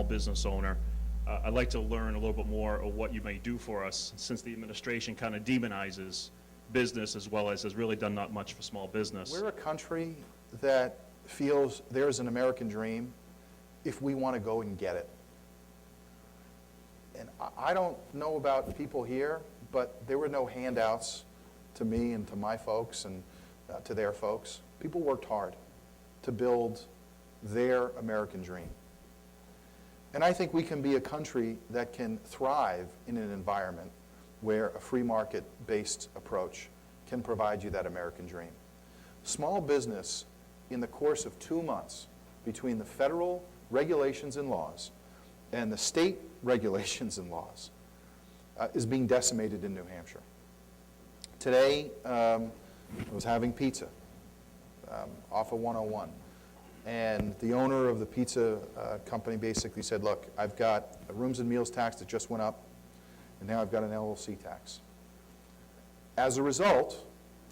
business owner. I'd like to learn a little bit more of what you may do for us, since the administration kind of demonizes business as well as has really done not much for small business. We're a country that feels there's an American dream if we want to go and get it. And I don't know about people here, but there were no handouts to me and to my folks and to their folks. People worked hard to build their American dream. And I think we can be a country that can thrive in an environment where a free market-based approach can provide you that American dream. Small business, in the course of 2 months, between the federal regulations and laws and the state regulations and laws, is being decimated in New Hampshire. Today, I was having pizza off of 101. And the owner of the pizza company basically said, look, I've got a rooms and meals tax that just went up, and now I've got an LLC tax. As a result,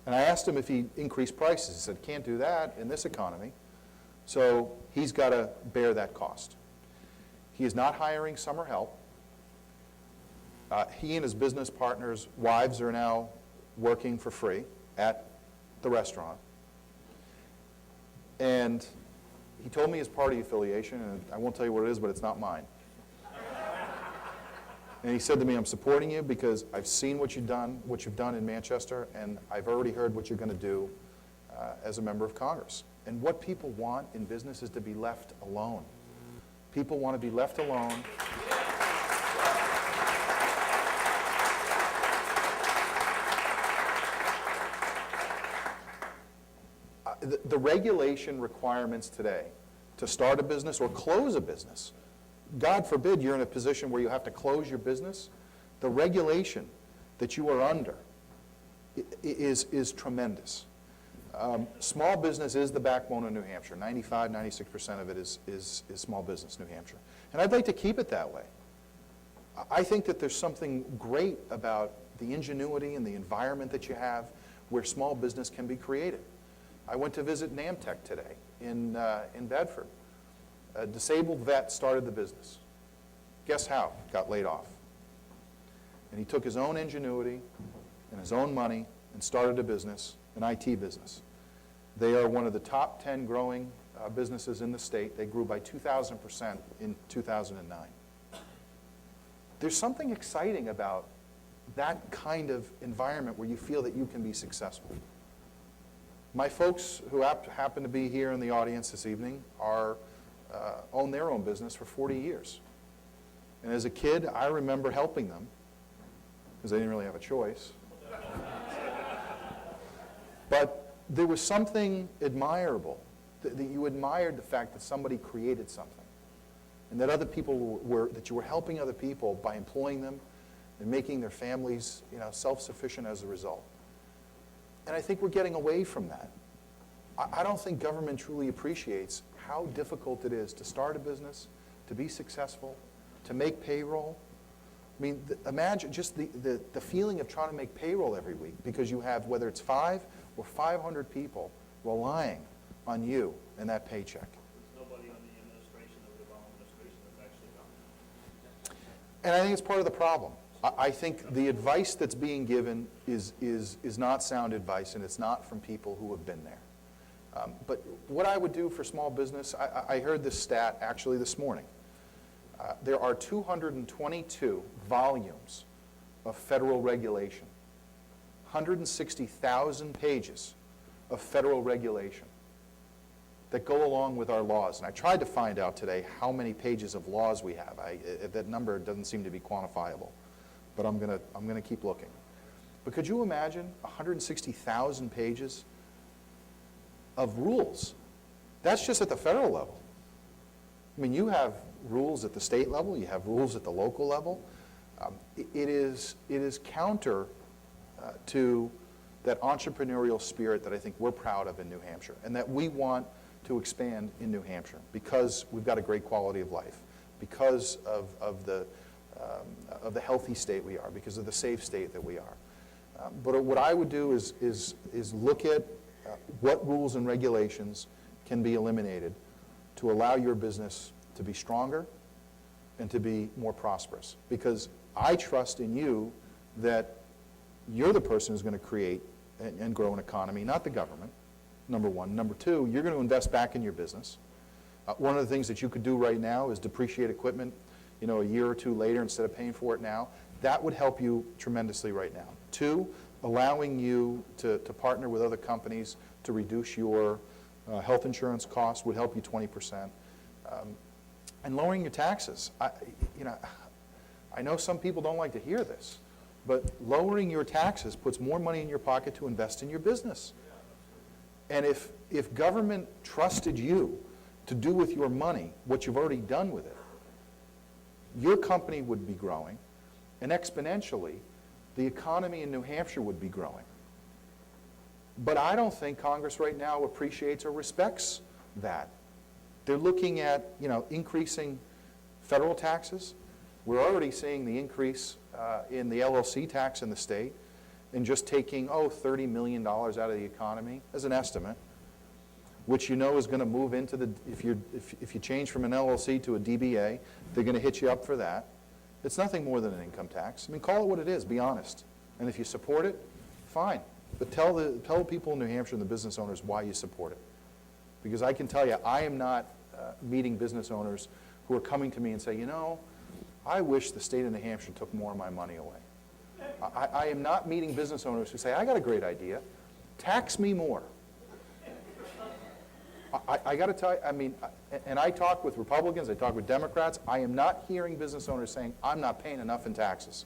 and I asked him if he increased prices. He said, can't do that in this economy. So he's got to bear that cost. He is not hiring summer help. He and his business partners' wives are now working for free at the restaurant. And he told me his party affiliation, and I won't tell you what it is, but it's not mine. And he said to me, I'm supporting you because I've seen what you've done in Manchester, and I've already heard what you're going to do as a member of Congress. And what people want in business is to be left alone. People want to be left alone. The regulation requirements today to start a business or close a business, God forbid you're in a position where you have to close your business, the regulation that you are under is tremendous. Small business is the backbone of New Hampshire. 95, 96% of it is small business, New Hampshire. And I'd like to keep it that way. I think that there's something great about the ingenuity and the environment that you have where small business can be created. I went to visit Namtech today in Bedford. A disabled vet started the business. Guess how? Got laid off. And he took his own ingenuity and his own money and started a business, an IT business. They are one of the top 10 growing businesses in the state. They grew by 2,000% in 2009. There's something exciting about that kind of environment where you feel that you can be successful. My folks who happen to be here in the audience this evening own their own business for 40 years. And as a kid, I remember helping them because they didn't really have a choice. But there was something admirable, that you admired the fact that somebody created something and that other people that you were helping other people by employing them and making their families, self-sufficient as a result. And I think we're getting away from that. I don't think government truly appreciates how difficult it is to start a business, to be successful, to make payroll. I mean, imagine just the feeling of trying to make payroll every week because you have, whether it's 5 or 500 people relying on you and that paycheck. There's nobody on the administration or the Obama administration that's actually done it. And I think it's part of the problem. I think the advice that's being given is not sound advice, and it's not from people who have been there. But what I would do for small business, I heard this stat actually this morning. There are 222 volumes of federal regulation, 160,000 pages of federal regulation that go along with our laws. And I tried to find out today how many pages of laws we have. That number doesn't seem to be quantifiable. But I'm gonna keep looking. But could you imagine 160,000 pages of rules? That's just at the federal level. I mean, you have rules at the state level, you have rules at the local level. It is counter to that entrepreneurial spirit that I think we're proud of in New Hampshire and that we want to expand in New Hampshire because we've got a great quality of life, because of the healthy state we are, because of the safe state that we are. But what I would do is look at what rules and regulations can be eliminated to allow your business to be stronger, and to be more prosperous. Because I trust in you that you're the person who's going to create and grow an economy, not the government, number one. Number two, you're going to invest back in your business. One of the things that you could do right now is depreciate equipment, a year or two later instead of paying for it now. That would help you tremendously right now. Two, allowing you to partner with other companies to reduce your health insurance costs would help you 20%. And lowering your taxes. I know some people don't like to hear this, but lowering your taxes puts more money in your pocket to invest in your business. And if government trusted you to do with your money what you've already done with it, your company would be growing, and exponentially, the economy in New Hampshire would be growing. But I don't think Congress right now appreciates or respects that. They're looking at, increasing federal taxes. We're already seeing the increase in the LLC tax in the state, and just taking, $30 million out of the economy as an estimate, which is going to move into the, if you change from an LLC to a DBA, they're going to hit you up for that. It's nothing more than an income tax. I mean, call it what it is, be honest. And if you support it, fine. But tell the people in New Hampshire and the business owners why you support it. Because I can tell you, I am not meeting business owners who are coming to me and say, I wish the state of New Hampshire took more of my money away. I am not meeting business owners who say, I got a great idea. Tax me more. I got to tell you, and I talk with Republicans, I talk with Democrats, I am not hearing business owners saying, I'm not paying enough in taxes.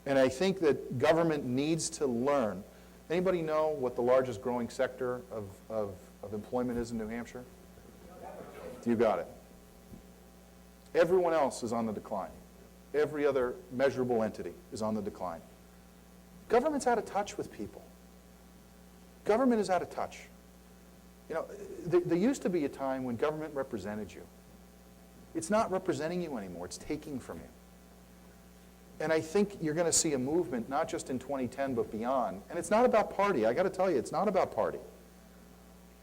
And I think that government needs to learn. Anybody know what the largest growing sector of employment is in New Hampshire? You got it. Everyone else is on the decline. Every other measurable entity is on the decline. Government's out of touch with people. Government is out of touch. There used to be a time when government represented you. It's not representing you anymore. It's taking from you. And I think you're going to see a movement, not just in 2010, but beyond. And it's not about party. I got to tell you, it's not about party.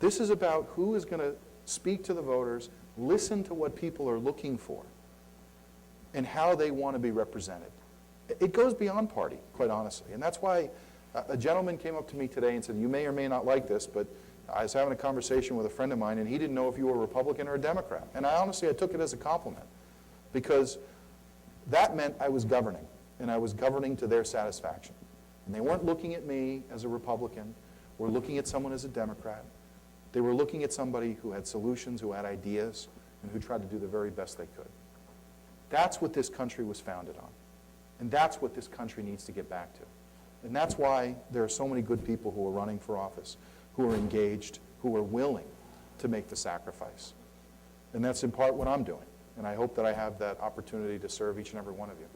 This is about who is going to speak to the voters, listen to what people are looking for, and how they want to be represented. It goes beyond party, quite honestly. And that's why a gentleman came up to me today and said, you may or may not like this, but I was having a conversation with a friend of mine, and he didn't know if you were a Republican or a Democrat. And I took it as a compliment, because that meant I was governing, and I was governing to their satisfaction. And they weren't looking at me as a Republican or looking at someone as a Democrat. They were looking at somebody who had solutions, who had ideas, and who tried to do the very best they could. That's what this country was founded on. And that's what this country needs to get back to. And that's why there are so many good people who are running for office, who are engaged, who are willing to make the sacrifice. And that's in part what I'm doing. And I hope that I have that opportunity to serve each and every one of you.